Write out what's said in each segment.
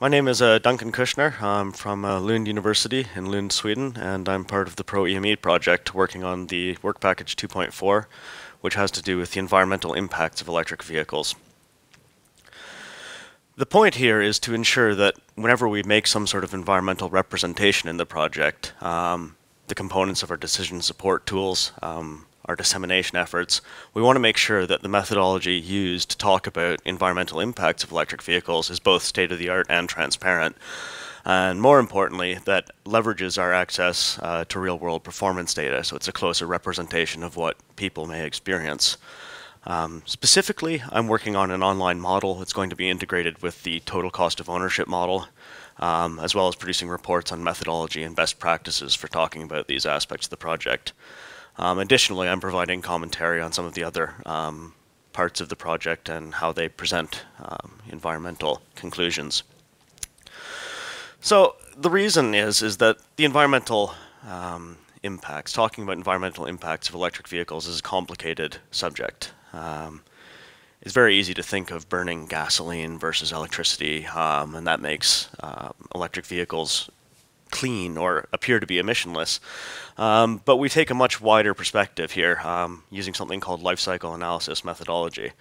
My name is Duncan Kushnir. I'm from Lund University in Lund, Sweden, and I'm part of the proEME project working on the Work Package 2.4, which has to do with the environmental impacts of electric vehicles. The point here is to ensure that whenever we make some sort of environmental representation in the project, the components of our decision support tools, our dissemination efforts, we want to make sure that the methodology used to talk about environmental impacts of electric vehicles is both state-of-the-art and transparent. And more importantly, that leverages our access to real-world performance data, so it's a closer representation of what people may experience. Specifically, I'm working on an online model. It's going to be integrated with the total cost of ownership model, as well as producing reports on methodology and best practices for talking about these aspects of the project. Additionally, I'm providing commentary on some of the other parts of the project and how they present environmental conclusions. So the reason is that the environmental impacts, talking about environmental impacts of electric vehicles is a complicated subject. It's very easy to think of burning gasoline versus electricity, and that makes electric vehicles clean or appear to be emissionless. But we take a much wider perspective here, using something called life cycle analysis methodology.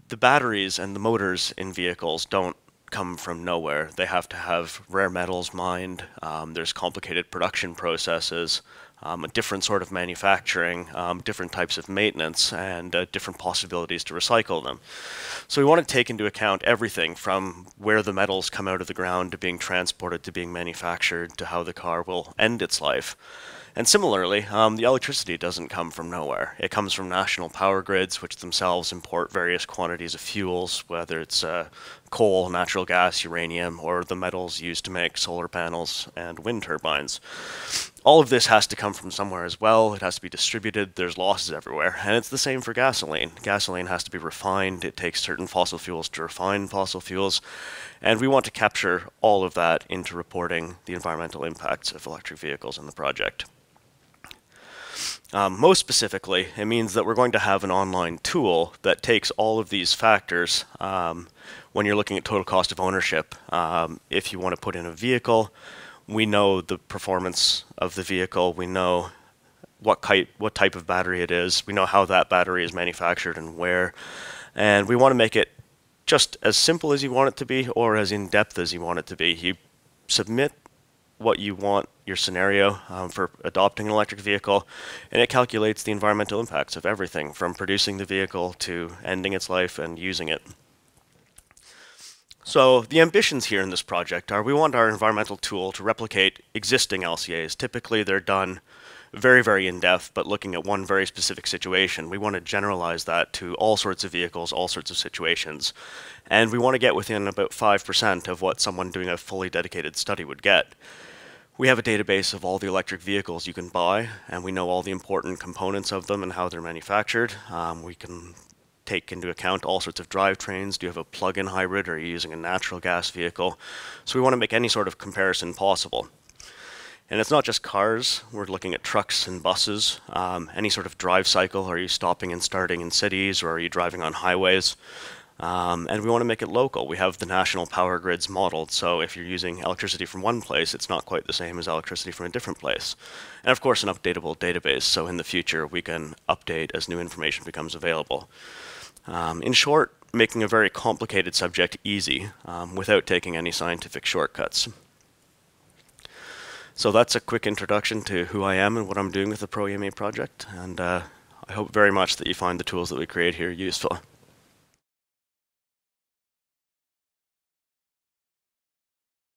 The batteries and the motors in vehicles don't come from nowhere. They have to have rare metals mined. There's complicated production processes, a different sort of manufacturing, different types of maintenance, and different possibilities to recycle them. So we want to take into account everything from where the metals come out of the ground to being transported to being manufactured to how the car will end its life. And similarly, the electricity doesn't come from nowhere. It comes from national power grids, which themselves import various quantities of fuels, whether it's coal, natural gas, uranium, or the metals used to make solar panels and wind turbines. All of this has to come from somewhere as well. It has to be distributed. There's losses everywhere. And it's the same for gasoline. Gasoline has to be refined. It takes certain fossil fuels to refine fossil fuels. And we want to capture all of that into reporting the environmental impacts of electric vehicles in the project. Most specifically, it means that we're going to have an online tool that takes all of these factors when you're looking at total cost of ownership. If you want to put in a vehicle, we know the performance of the vehicle, we know what type of battery it is, we know how that battery is manufactured and where, and we want to make it just as simple as you want it to be or as in-depth as you want it to be. You submit what you want your scenario for adopting an electric vehicle, and it calculates the environmental impacts of everything from producing the vehicle to ending its life and using it. So the ambitions here in this project are we want our environmental tool to replicate existing LCAs. Typically they're done very, very in-depth, but looking at one very specific situation. We want to generalize that to all sorts of vehicles, all sorts of situations. And we want to get within about 5% of what someone doing a fully dedicated study would get. We have a database of all the electric vehicles you can buy, and we know all the important components of them and how they're manufactured. We can take into account all sorts of drivetrains. Do you have a plug-in hybrid, or are you using a natural gas vehicle? So we want to make any sort of comparison possible. And it's not just cars. We're looking at trucks and buses, any sort of drive cycle. Are you stopping and starting in cities, or are you driving on highways? And we want to make it local. We have the national power grids modeled, so if you're using electricity from one place, it's not quite the same as electricity from a different place. And of course, an updatable database, so in the future we can update as new information becomes available. In short, making a very complicated subject easy without taking any scientific shortcuts. So that's a quick introduction to who I am and what I'm doing with the proEME project, and I hope very much that you find the tools that we create here useful.